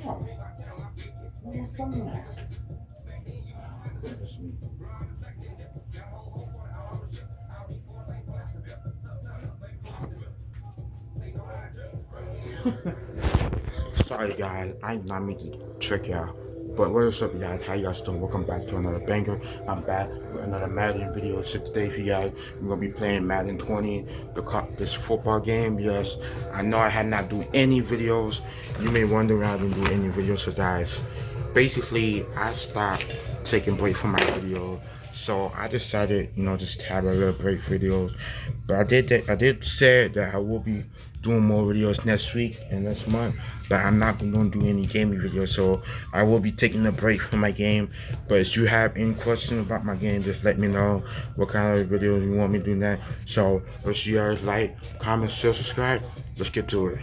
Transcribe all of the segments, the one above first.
Oh, what's going on? Goodness me. Sorry guys, I did not mean to trick y'all. But what is up guys? How y'all doing? Welcome back to another banger. I'm back with another Madden video. So today for you guys, we're gonna be playing Madden 20, this football game. Yes, I know I had not do any videos. You may wonder why I didn't do any videos. So guys, basically I stopped taking break from my videos. So I decided, just to have a little break videos. But I did say that I will be doing more videos next week and next month. But I'm not gonna do any gaming videos. So I will be taking a break from my game. But if you have any questions about my game, just let me know what kind of videos you want me to do next. So let's you guys like, comment, share, subscribe. Let's get to it.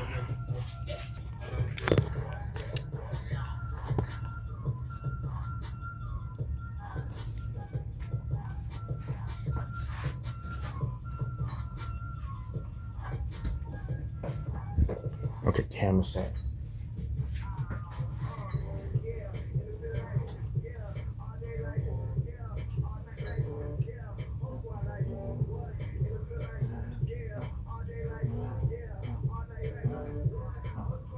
Okay, camera set.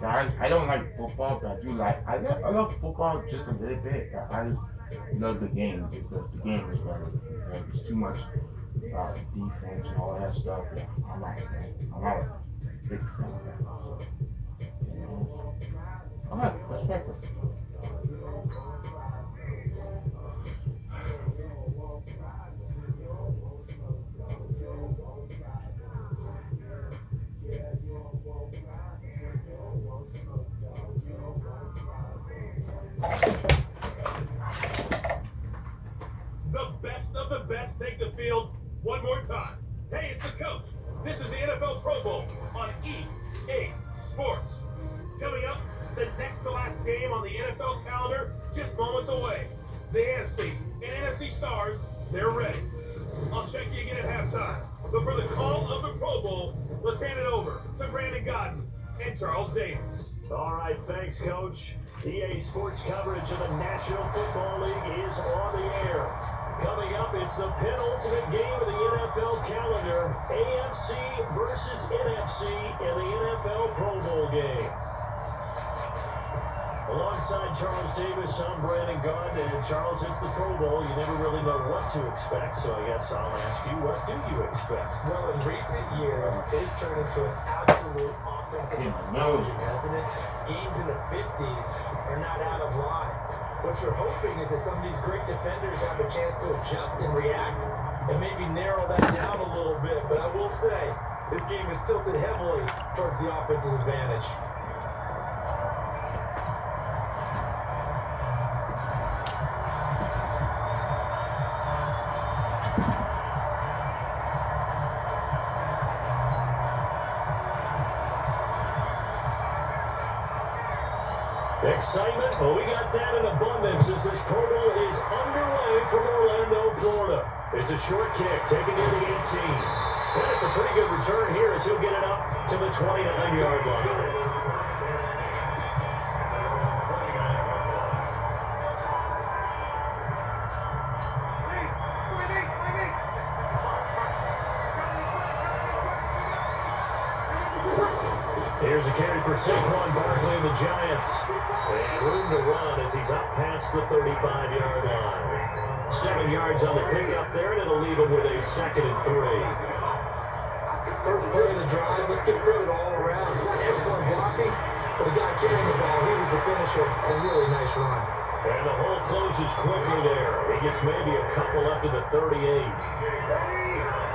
Guys, I don't like football, but I do like. I love football just a little bit. I love the game. The game is better. It's too much defense and all that stuff. Yeah, I'm not a big fan of that. So, all right, respect it. The best of the best take the field one more time. Hey, it's the coach. This is the NFL Pro Bowl on EA Sports. Coming up, the next to last game on the NFL calendar, just moments away. The AFC and NFC stars, they're ready. I'll check you again at halftime. But for the call of the Pro Bowl, let's hand it over to Brandon Godden and Charles Davis. All right, thanks, Coach. EA Sports coverage of the National Football League is on the air. Coming up, it's the penultimate game of the NFL calendar, AFC versus NFC in the NFL Pro Bowl game. Alongside Charles Davis, I'm Brandon Gaud, and Charles, it's the Pro Bowl. You never really know what to expect, so I guess I'll ask you, what do you expect? Well, in recent years, it's turned into an absolute offensive explosion, hasn't it? Games in the 50s are not out of line. What you're hoping is that some of these great defenders have a chance to adjust and react and maybe narrow that down a little bit. But I will say, this game is tilted heavily towards the offense's advantage. Excitement, but we got that in abundance as this Pro Bowl is underway from Orlando, Florida. It's a short kick taken near the 18. And it's a pretty good return here as he'll get it up to the 29-yard line. Here's a carry for Saquon Barkley and the Giants. And room to run as he's up past the 35-yard line. 7 yards on the pickup there, and it'll leave him with a 2nd and 3. First play of the drive, let's give credit all around. Excellent blocking, but the guy carrying the ball, he was the finisher. A really nice run. And the hole closes quickly there. He gets maybe a couple up to the 38.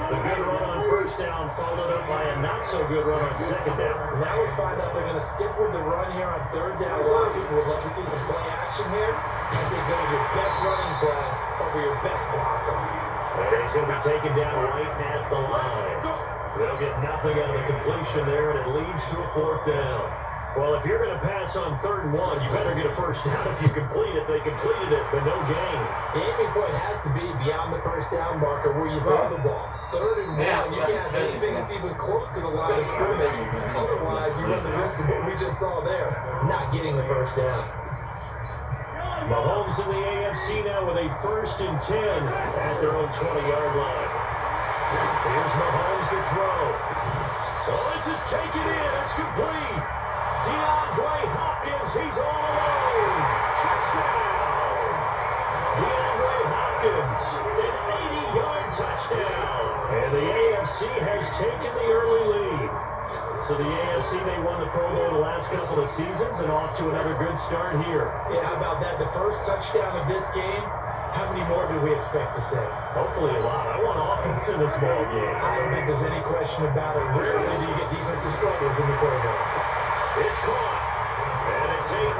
The good run on first down followed up by a not-so-good run on second down. Now let's find out they're going to stick with the run here on third down. A lot of people would love to see some play action here. I say go with your best running play over your best blocker. And he's going to be taken down right at the line. They'll get nothing out of the completion there, and it leads to a 4th down. Well, if you're going to pass on 3rd and 1, you better get a first down if you complete it. They completed it, but no gain. The aiming point has to be beyond the first down marker where you throw the ball. 3rd and 1, you can't have anything that's even close to the line of scrimmage. Otherwise, you run the risk of what we just saw there, not getting the first down. Mahomes in the AFC now with a 1st and 10 at their own 20-yard line. Here's Mahomes to throw. Oh, this is taken in. It's complete. DeAndre Hopkins, he's all alone. Touchdown. DeAndre Hopkins, an 80-yard touchdown. And the AFC has taken the early lead. So the AFC, they won the Pro Bowl the last couple of seasons and off to another good start here. Yeah, how about that? The first touchdown of this game, how many more do we expect to see? Hopefully a lot. I want offense in this ball game. I don't think there's any question about it. Rarely do you get defensive struggles in the Pro Bowl. It's caught, and it's 8-0.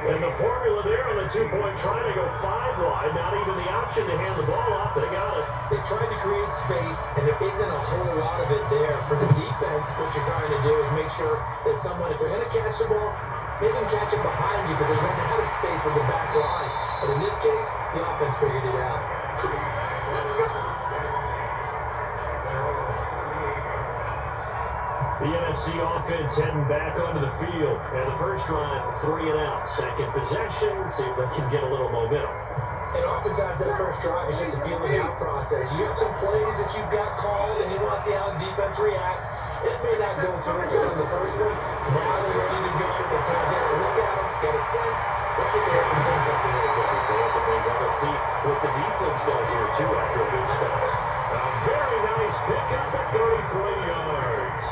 And the formula there on the 2-point try to go 5 wide, not even the option to hand the ball off. They got it. They tried to create space, and there isn't a whole lot of it there. For the defense, what you're trying to do is make sure that if they're going to catch the ball, make them catch it behind you because they're running out of space with the back line. But in this case, the offense figured it out. The NFC offense heading back onto the field. And the first drive, 3 and out. Second possession, see if they can get a little momentum. And oftentimes that first drive is just a feeling out process. You have some plays that you've got called and you want to see how the defense reacts. It may not go terrific on the first one. Now they're ready to go. They're kind of getting a look at them, get a sense. Let's see if they open things up a little bit. They open things up. Let's see what the defense does here, too, after a good start. A very nice pickup at 33 yards.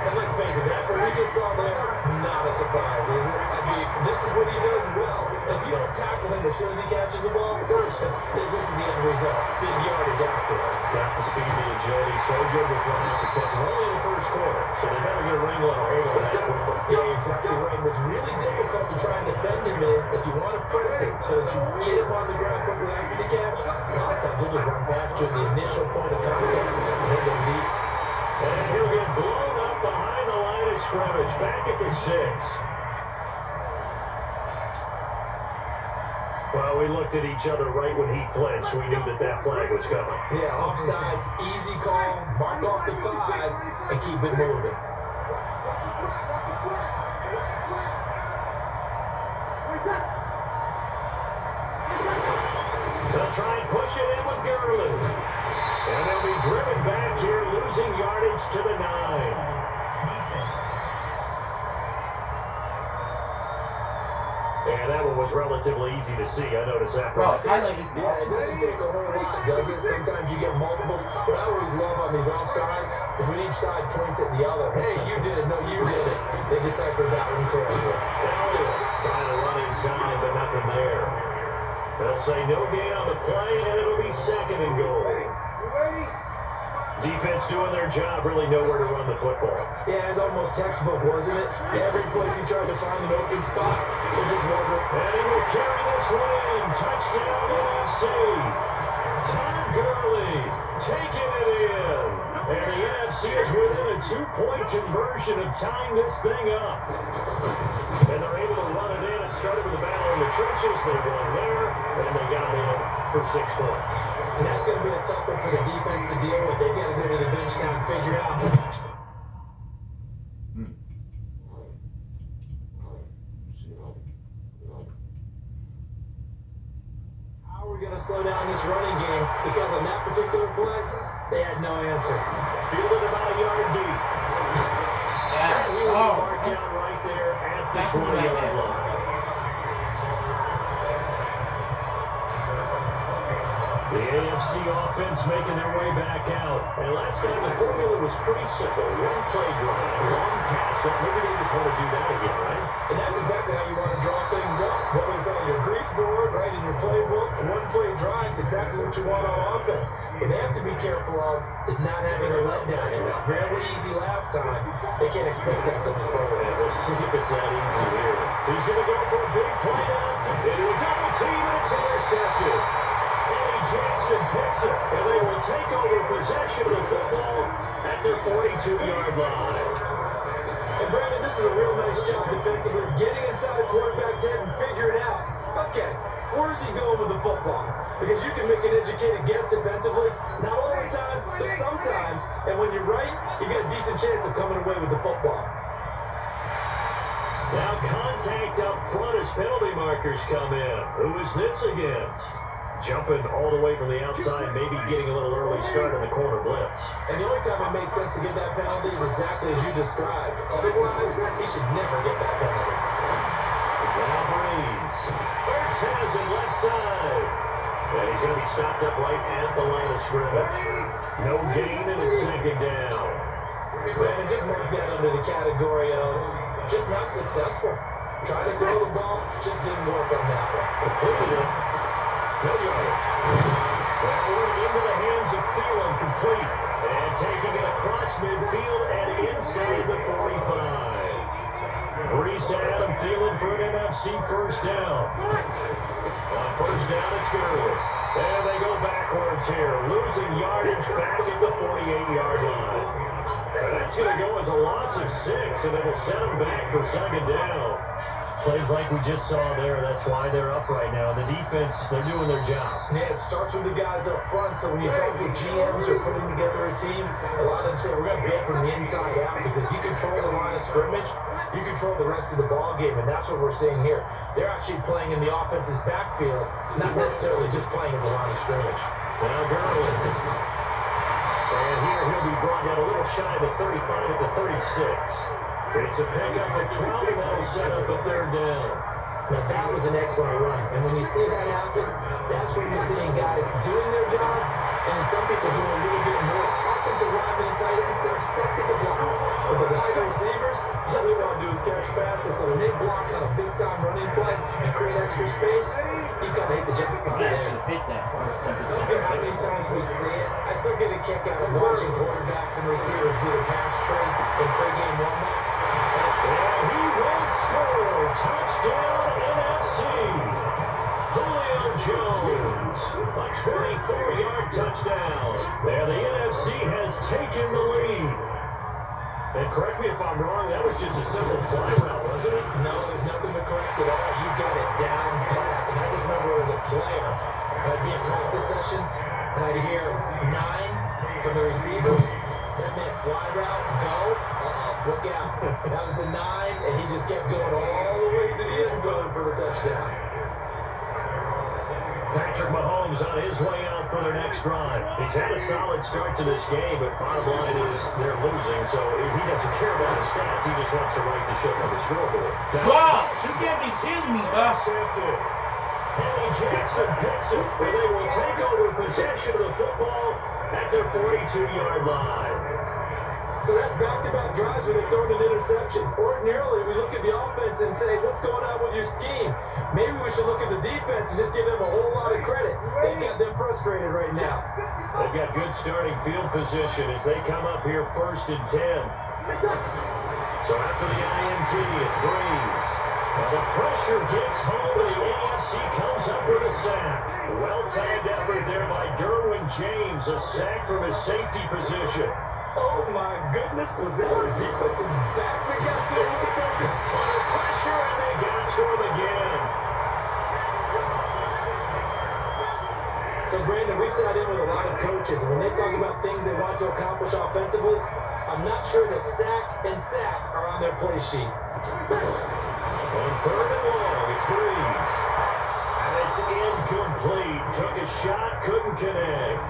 And let's face it, that what we just saw there, not a surprise, is it? I mean, this is what he does well. If you don't tackle him as soon as he catches the ball, then this is the end result. Big yardage afterwards. He's got the speed and the agility, so good with running out the catch. Only in the first quarter, so they better get a wrangle and a hold on that quickly. Yeah, exactly right. What's really difficult to try and defend him is if you want to press him so that you get him on the ground quickly after the catch, a lot of times he'll just run past you at the initial point of contact and he'll go deep. And he'll get blown up behind the line of scrimmage, back at the 6. Well, we looked at each other right when he flinched. We knew that flag was coming. Yeah, offsides, easy call, mark off the 5, and keep it moving. They'll try and push it in with Gurley. And they'll be driven back here, losing yardage to the 9. Defense. And that one was relatively easy to see. I noticed that. Bro, highlighted. Yeah, it doesn't take a whole lot, does it? Sometimes you get multiples. What I always love on these offsides is when each side points at the other. Hey, you did it. No, you did it. They deciphered that one correctly. Trying to run inside, but nothing there. They'll say no gain on the play, and it'll be 2nd and goal. Defense doing their job, really nowhere to run the football. Yeah, it's almost textbook, wasn't it? Every place he tried to find an open spot, it just wasn't. And he will carry this one in. Touchdown NFC. Todd Gurley taking it in. And the NFC is within a 2-point conversion of tying this thing up. And they're able to run it in. It started with a battle in the trenches. They won there, and they got in for 6 points. And that's going to be a tough one for the defense to deal with. They've got to go to the bench now and figure out. How are we going to slow down this running game? Because on that particular play, they had no answer. Fielded about a yard deep. And we will mark down right there at the 20-yard line. The AFC offense making their way back out. And last time the formula was pretty simple. 1 play drive, 1 pass. Maybe they just want to do that again, right? And that's exactly how you want to draw things up. Whether it's on your grease board, right, in your playbook, 1 play drive is exactly what you want on offense. What they have to be careful of is not having a letdown. It was fairly easy last time. They can't expect that going forward. And we'll see if it's that easy here. He's going to go for a big play downfield. Into a double team, and it's intercepted. A.J. Jackson picks it, and they will take over possession of the football at their 42-yard line. And Brandon, this is a real nice job defensively, getting inside the quarterback's head and figuring out, okay, where's he going with the football? Because you can make an educated guess defensively, not all the time, but sometimes. And when you're right, you get a decent chance of coming away with the football. Now contact up front as penalty markers come in. Who is this against? Jumping all the way from the outside, maybe getting a little early start on the corner blitz. And the only time it makes sense to give that penalty is exactly as you described. Otherwise, he should never get that penalty. Now Breeze. Ertz has it left side. And he's going to be stopped up right at the line of scrimmage. No gain, and it's second down. Brandon, just mark that under the category of just not successful. Trying to throw the ball, just didn't work on that one. Completed it. No yardage. That one into the hands of Thielen, complete. And taking it across midfield and inside the 45. Breeze to Adam Thielen for an NFC first down. On first down, it's Gurley. And they go backwards here, losing yardage back at the 48-yard line. That's going to go as a loss of 6, and it'll set them back for second down. Plays like we just saw there, that's why they're up right now. The defense, they're doing their job. Yeah, it starts with the guys up front, so when you talk with GMs who are putting together a team, a lot of them say we're going to build from the inside out, because you control the line of scrimmage, you control the rest of the ball game, and that's what we're seeing here. They're actually playing in the offense's backfield, not necessarily just playing in the line of scrimmage. Now Gurley. And here he'll be brought down a little shy of the 35 at the 36. It's a pickup of 12, and that'll set up a third down. Now that was an excellent run, and when you see that happen, that's when you're seeing guys doing their job, and then some people doing a little bit more. Offensive linemen and tight ends, they're expected to block. But the wide receivers, all they want to do is catch passes, so when they block on a big-time running play and create extra space, you've got to hit the jackpot. I should have picked that. And how many times we see it, I still get a kick out of watching quarterbacks and receivers do the pass trade in pregame warm-up. And he will score. Touchdown, NFC. Julio Jones, a 24-yard touchdown. And the NFC has taken the lead. And correct me if I'm wrong, that was just a simple fly route, wasn't it? No, there's nothing to correct at all. You got it down pat. And I just remember as a player, I'd be in practice sessions, and I'd hear 9 from the receivers. That meant fly route, go, look out. That was the 9, and he just kept going all the way to the end zone for the touchdown. Patrick Mahomes on his way out for their next drive. He's had a solid start to this game, but bottom line is they're losing, so he doesn't care about the stats. He just wants to write the ship on the scoreboard. Wow, you can't be kidding me, bro. Intercepted. Henry Jackson picks it, and they will take over possession of the football at their 42-yard line. So that's back-to-back drives where they've thrown an interception. Ordinarily, we look at the offense and say, what's going on with your scheme? Maybe we should look at the defense and just give them a whole lot of credit. They've got them frustrated right now. They've got good starting field position as they come up here first and 10. So after the INT, it's Breeze. Now the pressure gets home, and the AFC comes up with a sack. Well-timed effort there by Derwin James, a sack from his safety position. Oh my goodness, was that a defensive back that got to him with the pressure? Under pressure, and they got to him again. So Brandon, we sat in with a lot of coaches, and when they talk about things they want to accomplish offensively, I'm not sure that sack and sack are on their play sheet. On third and long, it's Breeze. And it's incomplete. Took a shot, couldn't connect.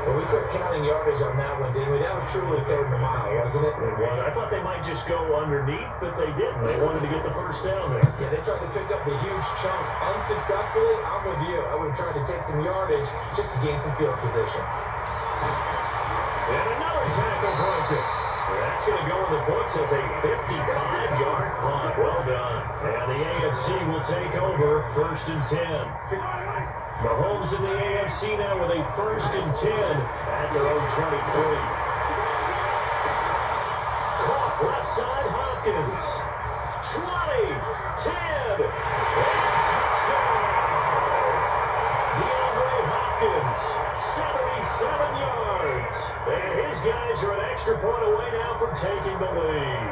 Well, we quit counting yardage on that one, didn't we? That was truly third and a mile, wasn't it? It was. I thought they might just go underneath, but they didn't. They wanted to get the first down there. Yeah, they tried to pick up the huge chunk unsuccessfully. I'm with you. I would have tried to take some yardage just to gain some field position. And another tackle broken. That's going to go in the books as a 55-yard punt. Well done. And the AFC will take over first and 10. Mahomes in the AFC now with a first and 10 at their own 23. Caught left side, Hopkins. 20, 10, and touchdown. DeAndre Hopkins these guys are an extra point away now from taking the lead.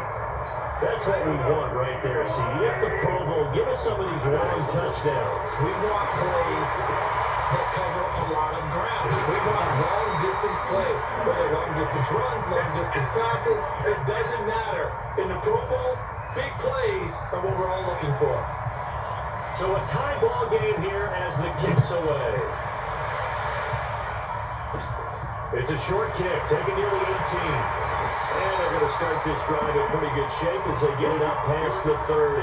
That's what we want right there, C. It's a Pro Bowl. Give us some of these long touchdowns. We want plays that cover a lot of ground. We want long-distance plays, whether long-distance runs, long-distance passes. It doesn't matter. In the Pro Bowl, big plays are what we're all looking for. So a tie ball game here as the kick's away. It's a short kick, taken near the 18. And they're going to start this drive in pretty good shape as they get it up past the 30.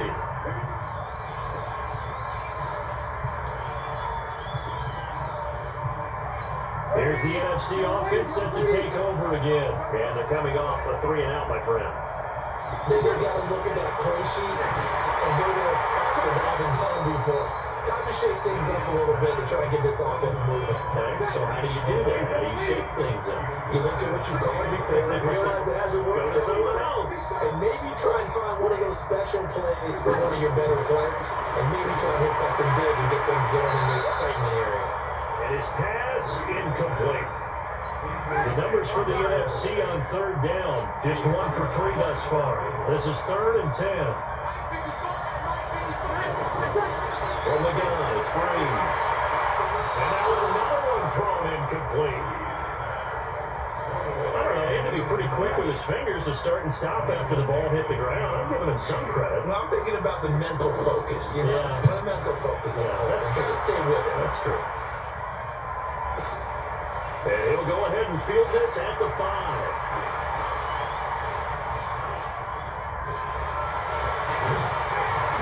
Here's the NFC offense set to take over again. And they're coming off a 3-and-out, my friend. Then you got to look at that play sheet and go to a spot that they haven't done before. Time to shake things up a little bit to try and get this offense moving. Okay, so how do you do that? How do you shake things up? You look at what you called before and realize it hasn't worked Go to so someone well. else. And maybe try and find one of those special plays for one of your better players. And maybe try and hit something big and get things going in the excitement area. And his pass incomplete. The numbers for the NFC on third down, just 1 for 3 thus far. This is 3rd and 10. From the gun, it's Breeze. And now another one thrown incomplete. I don't know, he had to be pretty quick with his fingers to start and stop after the ball hit the ground. I'm giving him some credit. Well, I'm thinking about the mental focus, you know? Yeah. The mental focus. That's Try true. to stay with it. That's true. And he'll go ahead and field this at the 5.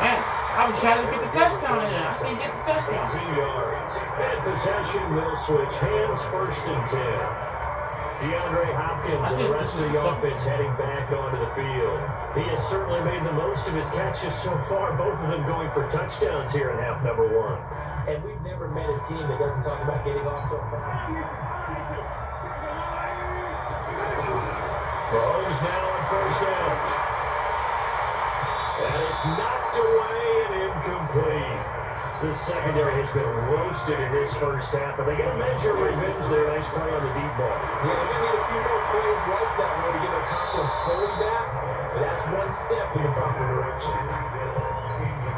Man, I was trying to get the touchdown in. I can't get the touchdown. 18 yards. And possession will switch hands, 1st and 10. DeAndre Hopkins and the rest of the offense heading back onto the field. He has certainly made the most of his catches so far, both of them going for touchdowns here in half number 1. And we've never met a team that doesn't talk about getting off to a fast. Mahomes now on 1st down. And it's knocked away and incomplete. The secondary has been roasted in this first half, but they get a measure of revenge there. Nice play on the deep ball. Yeah, we need a few more plays like that in order to get their confidence fully back. But that's one step in the proper direction.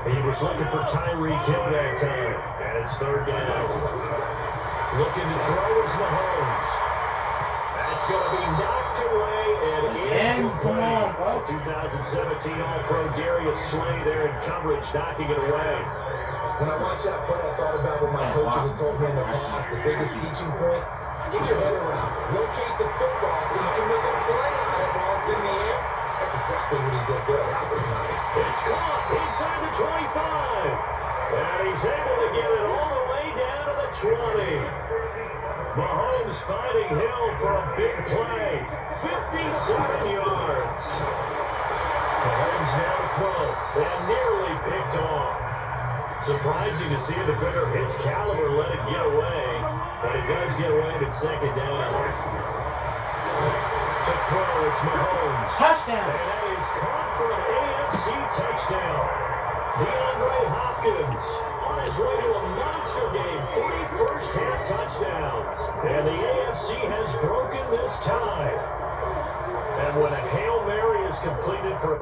He was looking for Tyreek Hill that time. And it's 3rd down. Looking to throw is Mahomes. That's going to be knocked away and incomplete. Come on, bro. 2017 All-Pro Darius Slay there in coverage, knocking it away. When I watched that play, I thought about what my coaches had told me in the past. The biggest teaching point, get your head around. Locate the football so you can make a play on it while it's in the air. That's exactly what he did there. That was nice. It's caught inside the 25. And he's able to get it all the way down to the 20. Mahomes finding Hill for a big play. 57 yards. Mahomes now to throw. And nearly picked off. Surprising to see a defender of his caliber let it get away. But it does get away at 2nd down. To throw, it's Mahomes. Touchdown. And that is caught for an AFC touchdown. DeAndre Hopkins on his way to a monster game. 3 first-half touchdowns. And the AFC has broken this tie. And when a Hail Mary is completed for a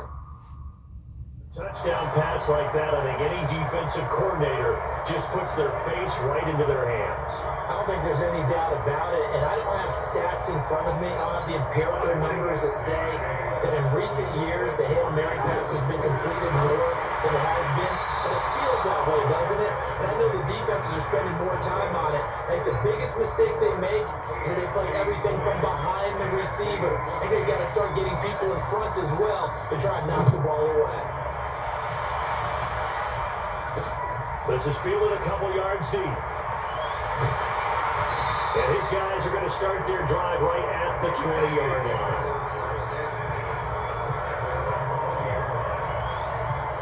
touchdown pass like that, I think any defensive coordinator just puts their face right into their hands. I don't think there's any doubt about it, and I don't have stats in front of me. I don't have the empirical numbers that say that in recent years the Hail Mary pass has been completed more than it has been, but it feels that way, doesn't it? And I know the defenses are spending more time on it. I think the biggest mistake they make is that they play everything from behind the receiver. I think they've got to start getting people in front as well to try and knock the ball away. This is fielded a couple yards deep. And his guys are going to start their drive right at the 20-yard line.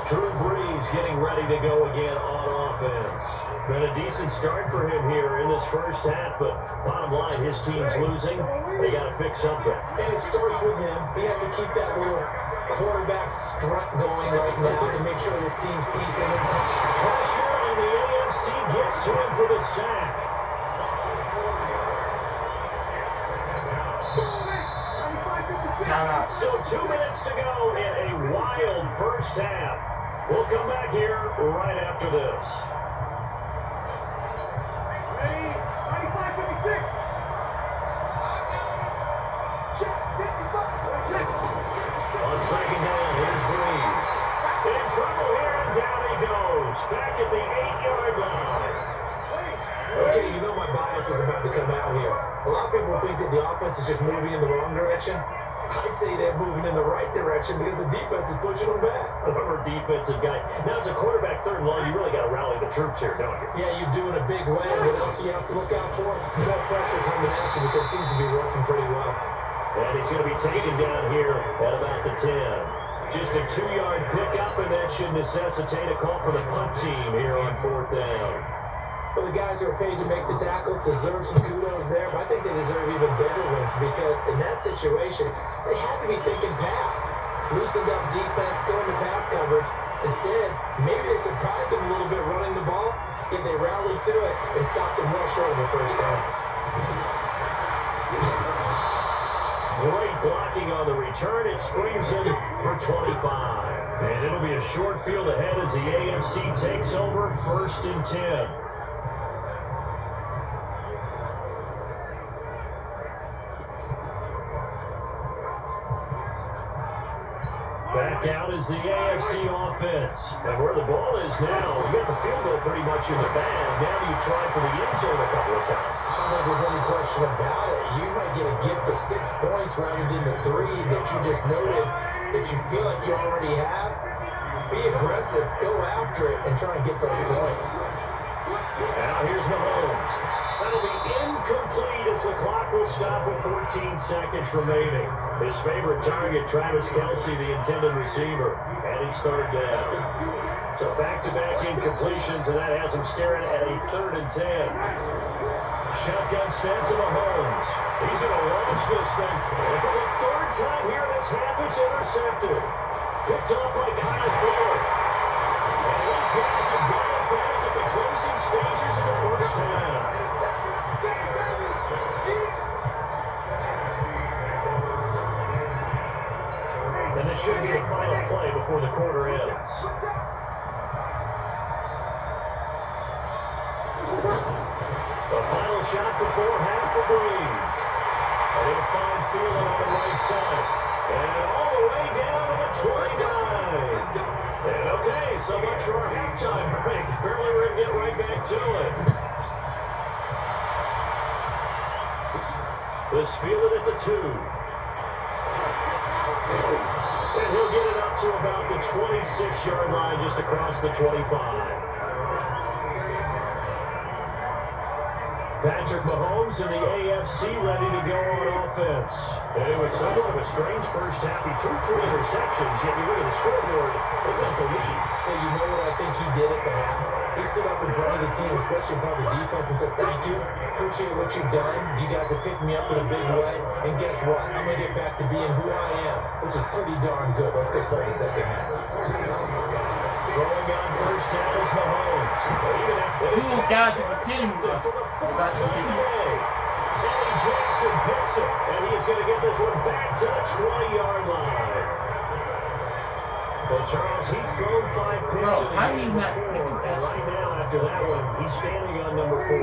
Drew Brees getting ready to go again on offense. Been a decent start for him here in this first half, but bottom line, his team's losing. They got to fix something. And it starts with him. He has to keep that little quarterback strut going right now to make sure his team sees him as top. Pressure, and the AFC gets to him for the sack. So 2 minutes to go in a wild first half. We'll come back here right after this. Ready? 95, 56. Check, 55. Check. On second down, here's Breeze. In trouble here, and down he goes. Back at the 8-yard line. Okay, you know my bias is about to come out here. A lot of people think that the offense is just moving in the wrong direction. I'd say they're moving in the right direction because the defense is pushing them back. Former defensive guy. Now, as a quarterback, third and long, you really got to rally the troops here, don't you? Yeah, you do in a big way. What else do you have to look out for? More pressure coming at you because it seems to be working pretty well. And he's going to be taken down here at about the 10. Just a 2-yard pickup, and that should necessitate a call for the punt team here on fourth down. Well, the guys who are paid to make the tackles deserve some kudos there, but I think they deserve even bigger wins because in that situation, they had to be thinking pass. Loosened up defense, going to pass coverage. Instead, maybe they surprised them a little bit running the ball, yet they rallied to it and stopped them well short of the first down. Great blocking on the return. It springs him for 25. And it'll be a short field ahead as the AFC takes over, 1st and 10. Back out is the AFC offense. And where the ball is now, you got the field goal pretty much in the bag. Now you try for the end zone a couple of times. I don't think there's any question about it. You might get a gift of 6 points rather than the 3 that you just noted that you feel like you already have. Be aggressive, go after it, and try and get those points. Now here's Mahomes. That'll be incomplete as the clock will stop with 14 seconds remaining. His favorite target, Travis Kelce, the intended receiver, and it's third down. So back-to-back incompletions, and that has him staring at a 3rd and 10. Shotgun snap to Mahomes. He's going to launch this thing. And for the 3rd time here in this half, it's intercepted. Picked off by Kyle Fuller. And these guys have got it back at the closing stages of the first half. And this should be the final play before the quarter ends. The final shot before half for Breeze. And he'll find Thielen on the right side. And all the way down to the 29. And okay, so much for our halftime break. Apparently we're going to get right back to it. This fielded at the 2. And he'll get it up to about the 26-yard line, just across the 25. Patrick Mahomes and the AFC ready to go on offense. And it was somewhat of a strange first half. He threw 3 interceptions, yet you look at the scoreboard, they got the lead. So you know what I think he did at the half? He stood up in front of the team, especially in front of the defense, and said, thank you, appreciate what you've done. You guys have picked me up in a big way. And guess what? I'm going to get back to being who I am, which is pretty darn good. Let's go play the second half. Throwing on first down is Mahomes. You guys are continuing to Eddie Jackson picks it, and he's going to get this one back to the 20-yard line. Well, Charles, he's thrown 5 picks. Bro, how do you not pick And right now, after that one, he's standing on number 4.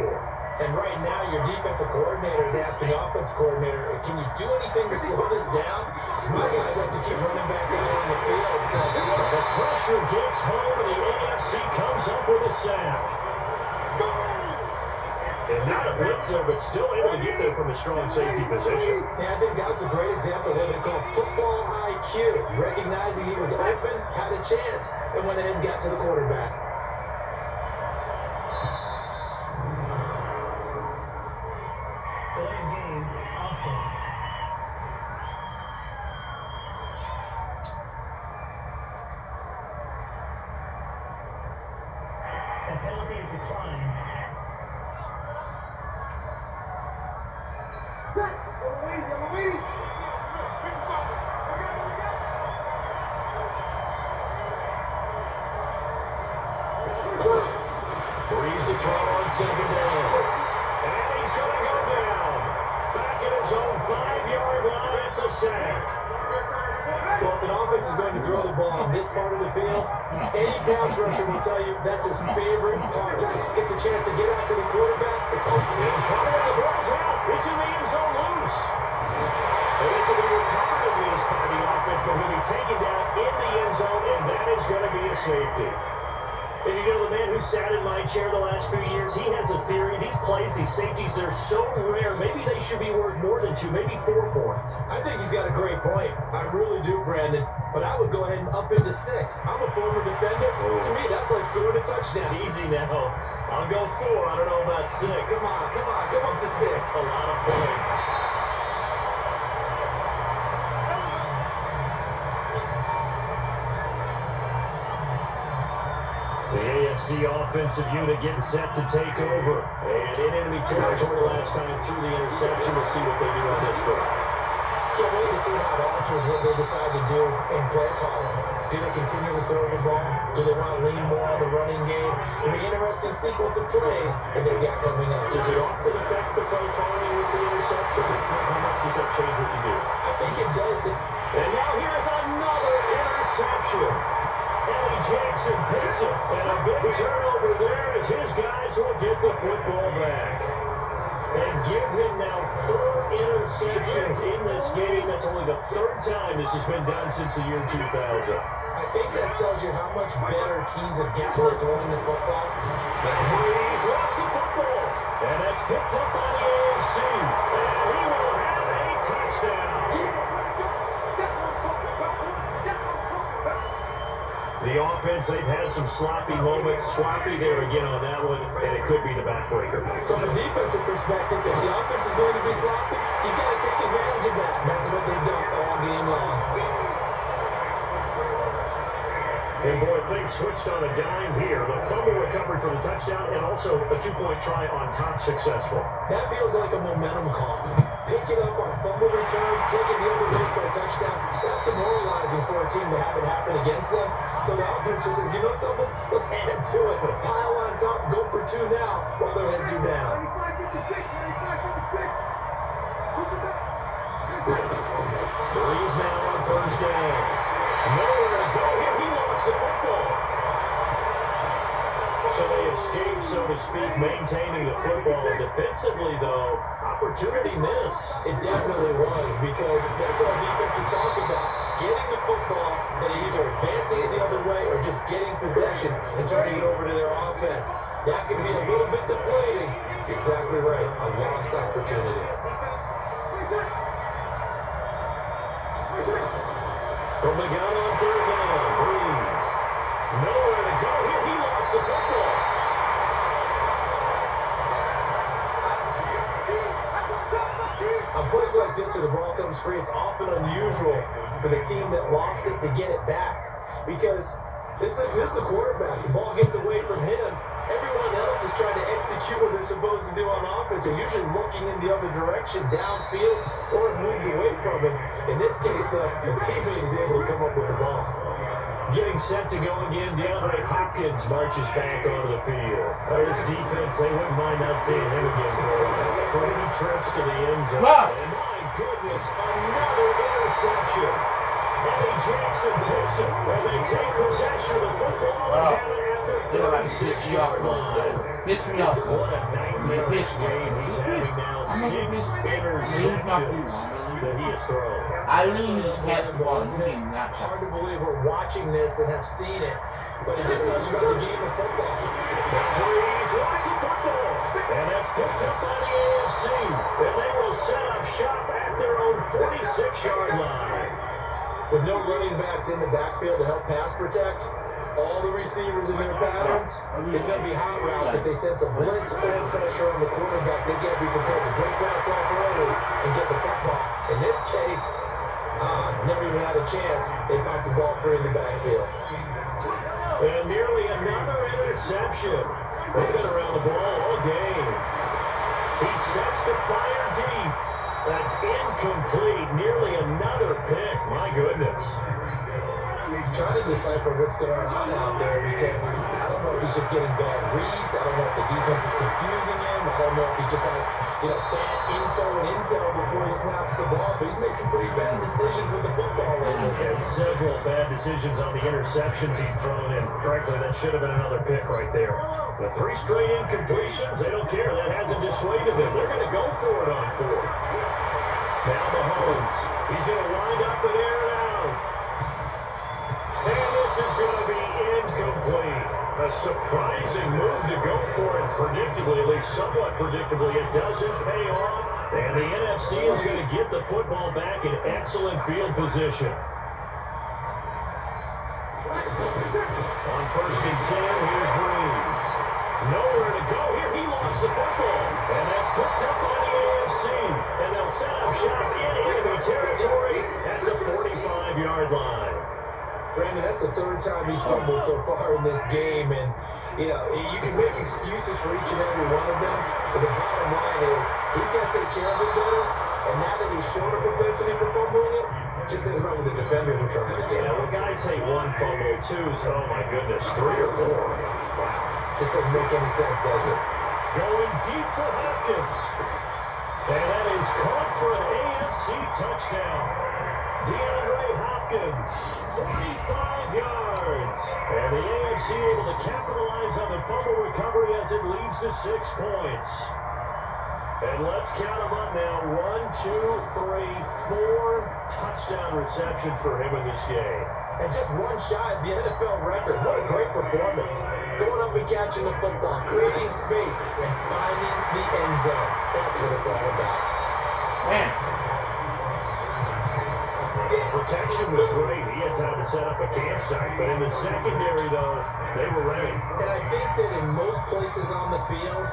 And right now, your defensive coordinator is asking the offensive coordinator, can you do anything to slow this down? Because my guys have to keep running back out on the field. So the pressure gets home, and the AFC comes up with a sack. And not a blitzer, but still able to get there from a strong safety position. Yeah, I think that was a great example of what they call football IQ. Recognizing he was open, had a chance, and went ahead and got to the quarterback. Delay game, offense. And penalty is declined. Breeze to throw on second down. And he's going to go down. Back at his own 5-yard line. It's a sack. defense is going to throw the ball on this part of the field, any pass rusher will tell you that's his favorite part. Gets a chance to get after the quarterback, it's open. In trouble, the ball's out. It's in the end zone loose. This will be recovered at least by the offense, but he'll be taken down in the end zone, and that is going to be a safety. And you know, the man who sat in my chair the last few years, he has a theory. These plays, these safeties, they're so rare. Maybe they should be worth more than 2, maybe 4 points. I think he's got a great point. I really do, Brandon. But I would go ahead and up into 6. I'm a former defender. To me, that's like scoring a touchdown. Easy now. I'll go 4. I don't know about 6. Come on, come up to 6. A lot of points. The AFC offensive unit getting set to take over. And in enemy territory last time through the interception. We'll see what they do on this drive. Can't wait to see how it alters what they decide to do in play calling. Do they continue to throw the ball? Do they want to lean more on the running game? It'll be an interesting sequence of plays that they've got coming up. Does it often affect the play calling with the interception? How much does that change what you do? I think it does. And now here's another interception. Ellie Jackson picks it, and a big turnover there as his guys will get the football back. And give him now 4 interceptions in this game. That's only the 3rd time this has been done since the year 2000. I think that tells you how much better teams have gotten at throwing the football. And he's lost the football. And that's picked up by the AFC. And he will have a touchdown. The offense, they've had some sloppy moments. Sloppy there again on that one, and it could be the backbreaker. From a defensive perspective, if the offense is going to be sloppy, you've got to take advantage of that. That's what they've done all game long. And boy, things switched on a dime here. The fumble recovery for the touchdown, and also a 2-point try on top successful. That feels like a momentum call. Pick it up on fumble return, take it the other way for a touchdown. That's demoralizing for a team to have it happen against them. So the offense just says, you know something? Let's add to it. Pile on top, go for 2 now while their heads are down. Breeze now on 1st down. Nowhere to go here. He lost the football. So they escape, so to speak, maintaining the football. Defensively, though, opportunity miss. It definitely was, because that's all defenses talk about. Getting the football and either advancing it the other way or just getting possession and turning it over to their offense. That can be a little bit deflating. Exactly right. A lost opportunity. From the gun on 3rd down. Breeze. Nowhere to go here. He lost the football. On plays like this where the ball comes free, it's often unusual for the team that lost it to get it back. Because this is the quarterback. The ball gets away from him. Everyone else is trying to execute what they're supposed to do on offense. They're usually looking in the other direction, downfield, or moved away from him. In this case, the teammate is able to come up with the ball. Getting set to go again, DeAndre Hopkins marches back onto the field. This defense, they wouldn't mind not seeing him again for a while. 3 trips to the end zone. And my goodness, another interception. Ellie Jackson picks it, and they take possession of the football and have it at their 36-yard line. Piss me off, bro. What a nightmare game. He's having now 6 interceptions that he has thrown. I lose catch ball. Hard to believe we're watching this and have seen it, but it just tells you about the game of football. Breeze wants the football, and that's picked up by the AFC. And they will set up shop at their own 46-yard line. With no running backs in the backfield to help pass protect, all the receivers in their patterns, it's going to be hot routes. If they sense a blitz or pressure on the quarterback, they got to be prepared to break routes off early and get the football. In this case, never even had a chance. They popped the ball free in the backfield. And nearly another interception. They've been around the ball all game. He sets the fire deep. That's incomplete. Nearly another pick. My goodness. Trying to decipher what's going on out there, because I don't know if he's just getting bad reads. I don't know if the defense is confusing him. I don't know if he just has, bad info and intel before he snaps the ball. But he's made some pretty bad decisions with the football lately. Yes, several bad decisions on the interceptions he's thrown in. Frankly, that should have been another pick right there. The 3 straight incompletions, they don't care. That hasn't dissuaded them. They're going to go for it on 4th. Now Mahomes. He's going to wind up and air it out. And this is going to be incomplete. A surprising move to go for it predictably, at least somewhat predictably. It doesn't pay off. And the NFC is going to get the football back in excellent field position. On 1st and 10, here's Breeze. Nowhere to go here. He lost the football. And that's picked up by the AFC. And they'll set up shop in enemy territory at the 45-yard line. Brandon, that's the 3rd time he's fumbled so far in this game, and you know you can make excuses for each and every one of them, but the bottom line is he's got to take care of it better. And now that he's shown a propensity for fumbling it, just think about what the defenders are trying to do. Yeah, well, guys say 1 fumble, 2s. Oh my goodness, 3 or more. Wow, just doesn't make any sense, does it? Going deep for Hopkins, and that is caught for an AFC touchdown. DeAndre Hopkins, 45 yards. And the AFC able to capitalize on the fumble recovery as it leads to 6 points. And let's count them up now. 1, 2, 3, 4 touchdown receptions for him in this game. And just 1 shy of the NFL record. What a great performance. Going up and catching the football, creating space, and finding the end zone. That's what it's all about. Man. Protection was great. He had time to set up a campsite. But in the secondary, though, they were ready. And I think that in most places on the field,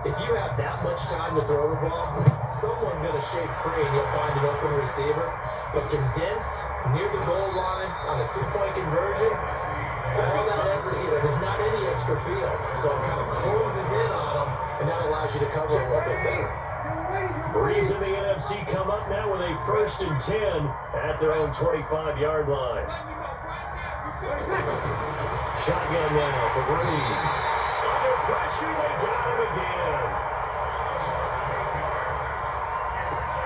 if you have that much time to throw the ball, someone's going to shake free and you'll find an open receiver. But condensed near the goal line on a 2-point conversion, all that extra, there's not any extra field. So it kind of closes in on them, and that allows you to cover a little bit better. Breeze and the NFC come up now with a 1st and 10 at their own 25-yard line. Shotgun now for Breeze. Under pressure, they got him again.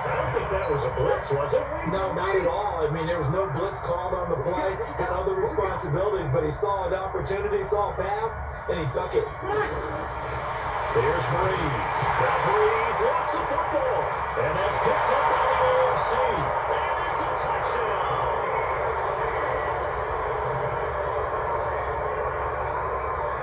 I don't think that was a blitz, was it? No, not at all. I mean, there was no blitz called on the play, had other responsibilities, but he saw an opportunity, saw a path, and he took it. There's Breeze. Now Breeze lost the football. And that's picked up by the AFC. And it's a touchdown.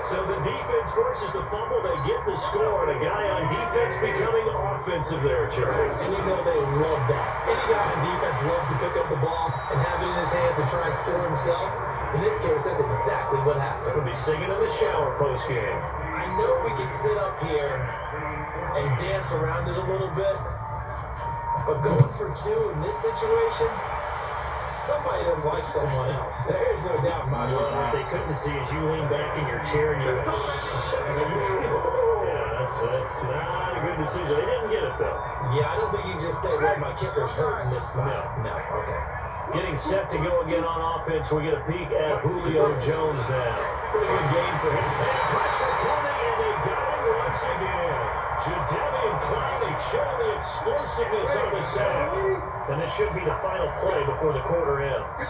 So the defense versus the fumble, they get the score. And a guy on defense becoming offensive there, Charles. And you know they love that. Any guy on defense loves to pick up the ball and have it in his hands and try and score himself. In this case, that's exactly what happened. He'll be singing in the shower post-game. I know we could sit up here and dance around it a little bit, but going for 2 in this situation, somebody doesn't like someone else. There's no doubt about it. Well, what they couldn't see is you lean back in your chair and you went, yeah, that's not a good decision. They didn't get it, though. Yeah, I don't think you just say, well, my kicker's hurting this spot. No, okay. Getting set to go again on offense, we get a peek at Julio Jones now. Pretty good game for him. And pressure coming, and they got him once again. Jadeveon Clowney showing the explosiveness on the sack. And this should be the final play before the quarter ends.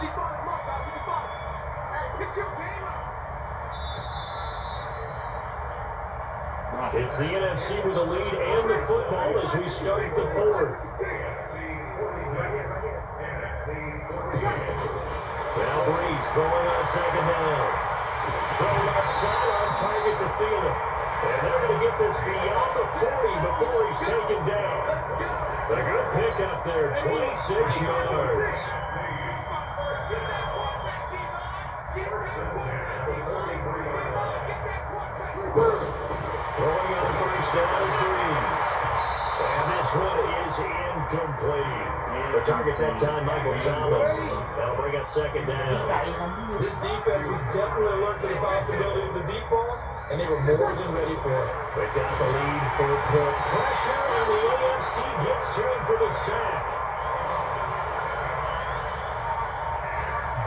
It's the NFC with the lead and the football as we start the 4th. Now Breeze throwing on 2nd down. Throw left side on target to Fielder. And they're going to get this beyond the 40 before he's taken down. A good pickup there, 26 yards. Throwing on 1st down is Breeze. And this one is incomplete. The target that time, Michael Thomas. That'll bring up 2nd down. This defense was definitely alert to the possibility of the deep ball, and they were more than ready for it. They got the lead for pressure, and the AFC gets to him for the sack.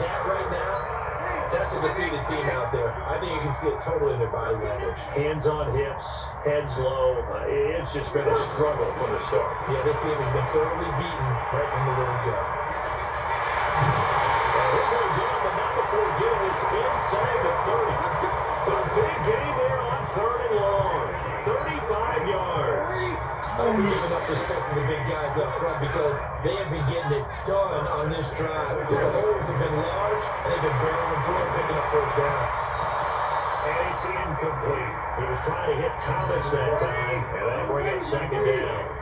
That right now, that's a defeated team out there. I think you can see it totally in their body language. Hands on hips, heads low. It's just been a struggle from the start. Yeah, this team has been thoroughly beaten right from the word go. We'll go I'll be giving up respect to the big guys up front because they have been getting it done on this drive. Their holes have been large, and they've been barreling through and picking up first downs. And it's incomplete. He was trying to hit Thomas that time, and that'll bring up second down.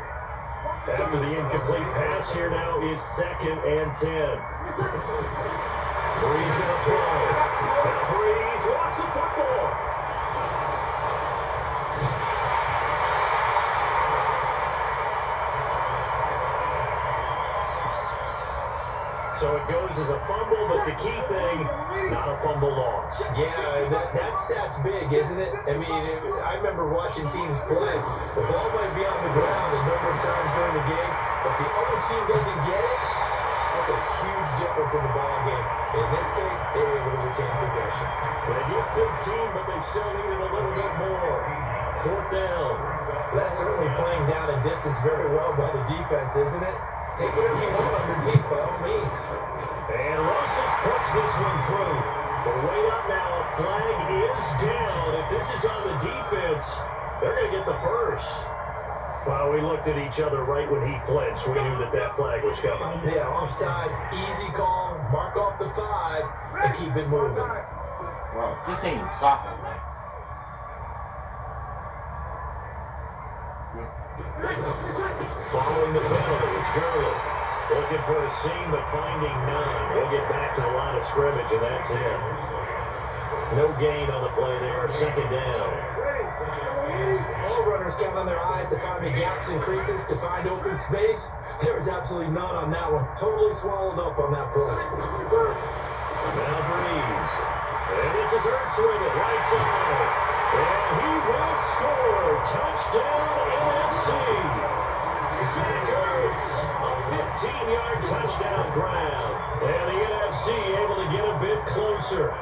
After the incomplete pass, here now is 2nd and 10. Breeze gonna throw. Now Breeze wants the football. So it goes as a fumble, but the key thing, not a fumble loss. Yeah, that stat's big, isn't it? I mean, I remember watching teams play. The ball might be on the ground a number of times during the game, but the other team doesn't get it. That's a huge difference in the ball game. In this case, they were able to retain possession. They get 15, but they still needed a little bit more. 4th down. That's certainly playing down and distance very well by the defense, isn't it? Take whatever you want underneath, by all means. And Rosas puts this one through. But wait up now, a flag is down. If this is on the defense, they're going to get the first. Well, we looked at each other right when he flinched. We knew that flag was coming. Yeah, offsides, easy call, mark off the 5, and keep it moving. Bro, this ain't soccer, man. Following the penalty, it's Gurley. Looking for a seam, but finding none. We'll get back to the line of scrimmage, and that's it. No gain on the play there. 2nd down. All runners count on their eyes to find the gaps and creases, to find open space. There was absolutely none on that one. Totally swallowed up on that play. Now Breeze. And this is Ertz with it, right side. And he will score. Touchdown, NFC. Zach Ertz, a 15-yard touchdown grab. And the NFC able to get a bit closer.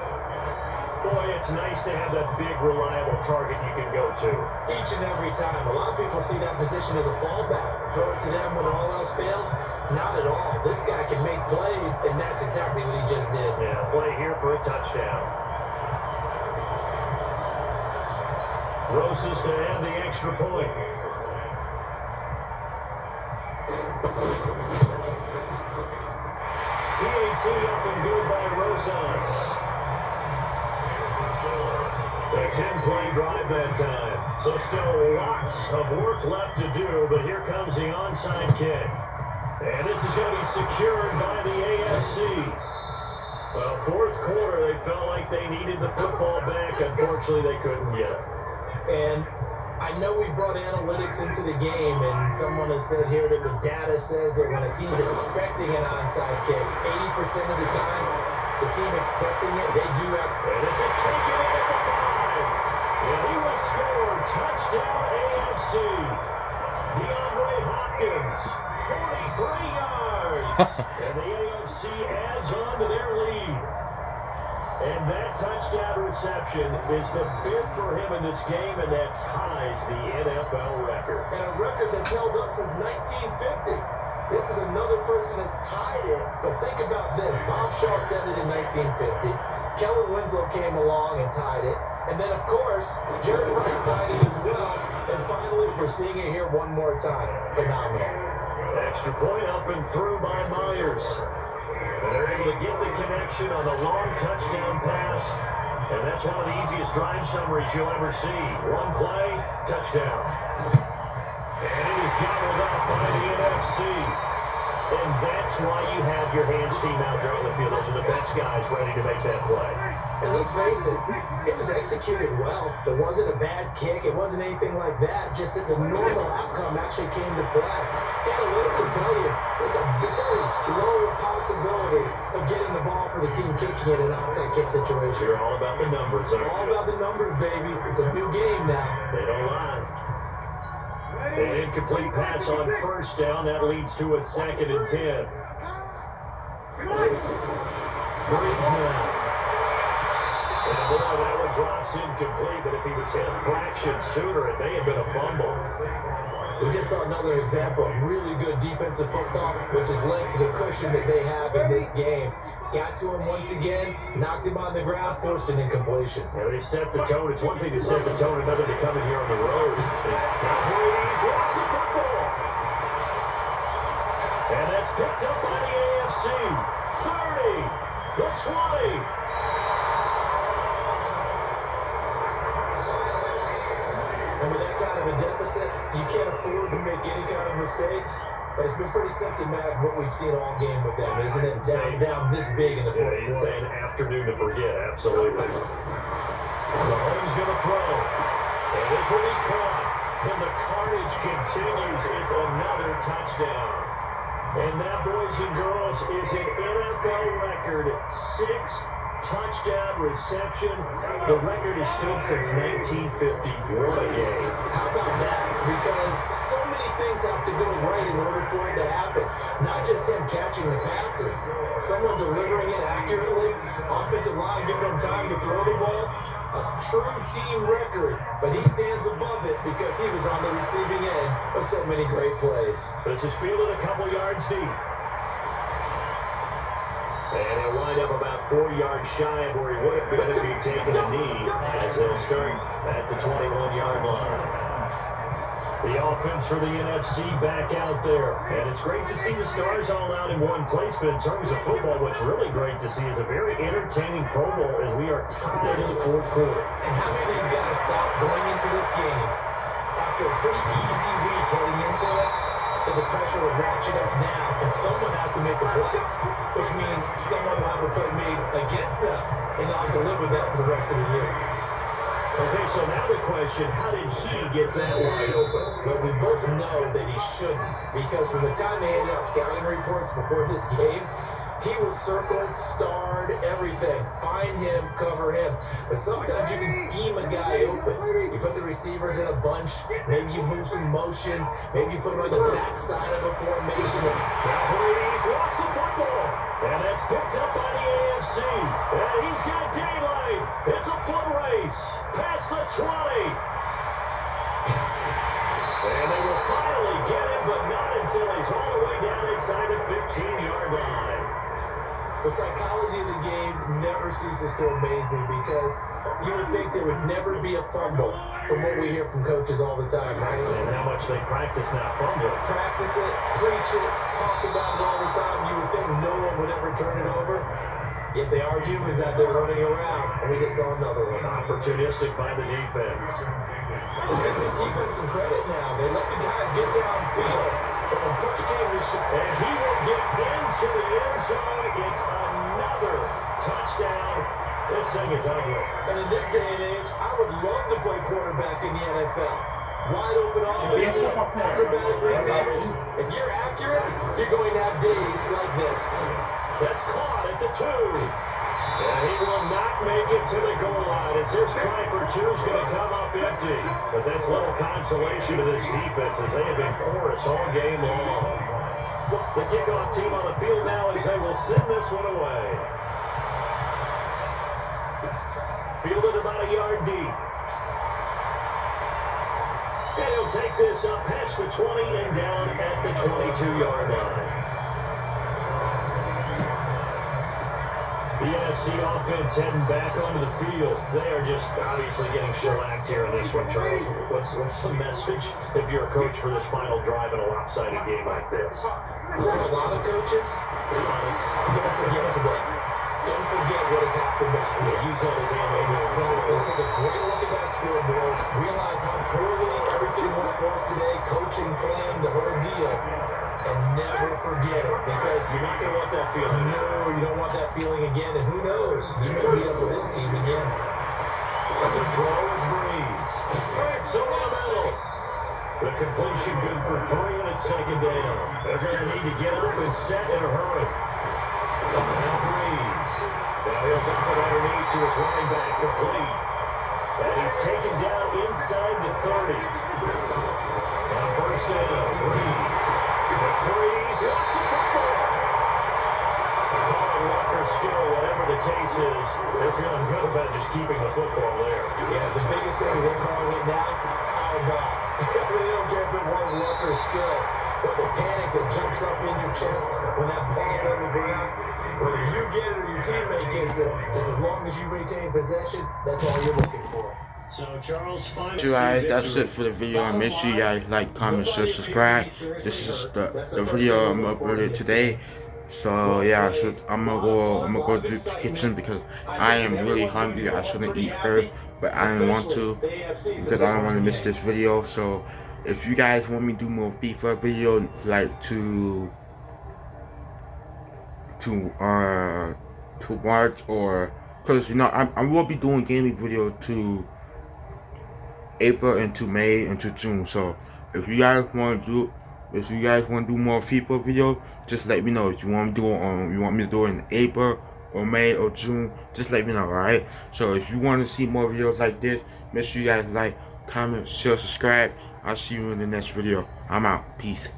Boy, it's nice to have that big, reliable target you can go to. Each and every time. A lot of people see that position as a fallback. Throw it to them when all else fails. Not at all. This guy can make plays, and that's exactly what he just did. Yeah, play here for a touchdown. Rosas to add the extra point. PAT up and good by Rosas. A 10-play drive that time. So still lots of work left to do, but here comes the onside kick. And this is going to be secured by the AFC. Well, 4th quarter, they felt like they needed the football back. Unfortunately, they couldn't get it. And I know we brought analytics into the game, and someone has said here that the data says that when a team's expecting an onside kick, 80% of the time, the team expecting it, they do have. And this is taken in at the 5. And he will score. Touchdown AFC. DeAndre Hopkins, 43 yards. And the AFC adds on to their lead. And that touchdown reception is the 5th for him in this game, and that ties the NFL record. And a record that's held up since 1950. This is another person that's tied it, but think about this. Bob Shaw said it in 1950. Kellen Winslow came along and tied it. And then, of course, Jerry Rice tied it as well. And finally, we're seeing it here one more time. Phenomenal. Extra point up and through by Myers. And they're able to get the connection on the long touchdown pass. And that's one of the easiest drive summaries you'll ever see. One play, touchdown. And it is gobbled up by the NFC. And that's why you have your hands team out there on the field. Those are the best guys ready to make that play. And let's face it, it was executed well. There wasn't a bad kick. It wasn't anything like that. Just that the normal outcome actually came to play. Analytics will tell you it's a very low possibility of getting the ball for the team kicking in an onside kick situation. You're all about the numbers, aren't you? All about the numbers, baby. It's a new game now. They don't lie. An incomplete pass on 1st down. That leads to a 2nd and 10. Breeze now. And boy, that would drops incomplete, but if he was hit a fraction sooner, it may have been a fumble. We just saw another example of really good defensive football, which has led to the cushion that they have in this game. Got to him once again, knocked him on the ground, forced an incompletion. Yeah, they set the tone. It's one thing to set the tone, another to come in here on the road. Brady's lost the football. And that's picked up by the AFC. 30, the 20. And with that kind of a deficit, you can't afford to make any kind of mistakes. But it's been pretty symptomatic what we've seen all game with them, isn't it? Down this big in the fourth You'd quarter. say an afternoon to forget, absolutely. Mahomes going to throw. And this will be caught. And the carnage continues. It's another touchdown. And that, boys and girls, is an NFL record. 6 touchdown reception. The record has stood since 1950. What a game. How about that? Because so many things have to go right in order for it to happen. Not just him catching the passes. Someone delivering it accurately. Offensive line giving him time to throw the ball. A true team record. But he stands above it because he was on the receiving end of so many great plays. This is fielded a couple yards deep. And he'll wind up about 4 yards shy of where he would have been if he'd taken a knee, as they'll start at the 21-yard line. The offense for the NFC back out there. And it's great to see the stars all out in one place, but in terms of football, what's really great to see is a very entertaining Pro Bowl as we are tied in the fourth quarter. And how many of these guys stopped going into this game after a pretty easy week heading into it? That the pressure will ratchet up now, and someone has to make a play, which means someone will have a play made against them, and they'll have to live with that for the rest of the year. Okay, so now the question, how did he get that wide open? But we both know that he shouldn't, because from the time they handed out scouting reports before this game, he was circled, starred, everything. Find him, cover him. But sometimes you can scheme a guy open. You put the receivers in a bunch. Maybe you move some motion. Maybe you put him on the backside of a formation. Now Brady's lost the football. And that's picked up by the AFC. And he's got daylight. It's a foot race. Past the 20. And they will finally get him, but not until he's all the way down inside the 15-yard line. The psychology of the game never ceases to amaze me because you would think there would never be a fumble from what we hear from coaches all the time, right? And how much they practice now fumbling. Practice it, preach it, talk about it all the time. You would think no one would ever turn it over. Yet they are humans out there running around, and we just saw another one. Opportunistic by the defense. Let's give this defense some credit now. They let the guys get downfield, but when push came to shove, And he will get into the end zone. It's another touchdown. This thing is ugly. and in this day and age, I would love to play quarterback in the NFL. Wide open offenses, acrobatic receivers. If you're accurate, you're going to have days like this. That's caught at the 2. And he will not make it to the goal line as this try for 2 is going to come up empty. But that's little consolation to this defense as they have been porous all game long. The kickoff team on the field now as they will send this one away. Fielded about a yard deep. And he'll take this up past the 20 and down at the 22-yard line. The NFC offense heading back onto the field. They are just obviously getting shellacked here in this one, Charles. What's the message if you're a coach for this final drive in a lopsided game like this? For a lot of coaches, Be honest. don't forget today. Don't forget what has happened out here. Use that as ammo. Exactly. Take a great look at that scoreboard. Realize how poorly everything went for us today. Coaching, playing, the whole deal. And never forget it because You're not going to want that feeling. no, you don't want that feeling again. And who knows? You may meet up with this team again. To throw is Breeze. Bricks over the middle. The completion good for 3 and it's second down. They're going to need to get up and set in a hurry. Now Breeze. Now he'll dump it underneath to his running back, complete. And he's taken down inside the 30. Now first down, Breeze. Breeze lost the football. Call it luck or skill, whatever the cases, they're feeling good about just keeping the football there. Yeah, the biggest thing they're calling it now, our ball. They don't care if it was luck or skill, but the panic that jumps up in your chest when that ball's on the ground, whether you get it or your teammate gets it, just as long as you retain possession, that's all you're looking for. So Charles, final So guys, that's it for the video. And make sure you guys like, comment, share, subscribe. This is the video I'm uploading today. So yeah, so I'm gonna go to the kitchen because I am really hungry. I shouldn't eat first, but I didn't want to because I don't want to miss this video. So if you guys want me to do more FIFA video, like to March, or because you know I will be doing gaming video to April into May into June. So if you guys want to do more FIFA video, just let me know. If you want to do it you want me to do it in April or May or June, just let me know, alright? So if you want to see more videos like this, make sure you guys like, comment, share, subscribe. I'll see you in the next video. I'm out. Peace.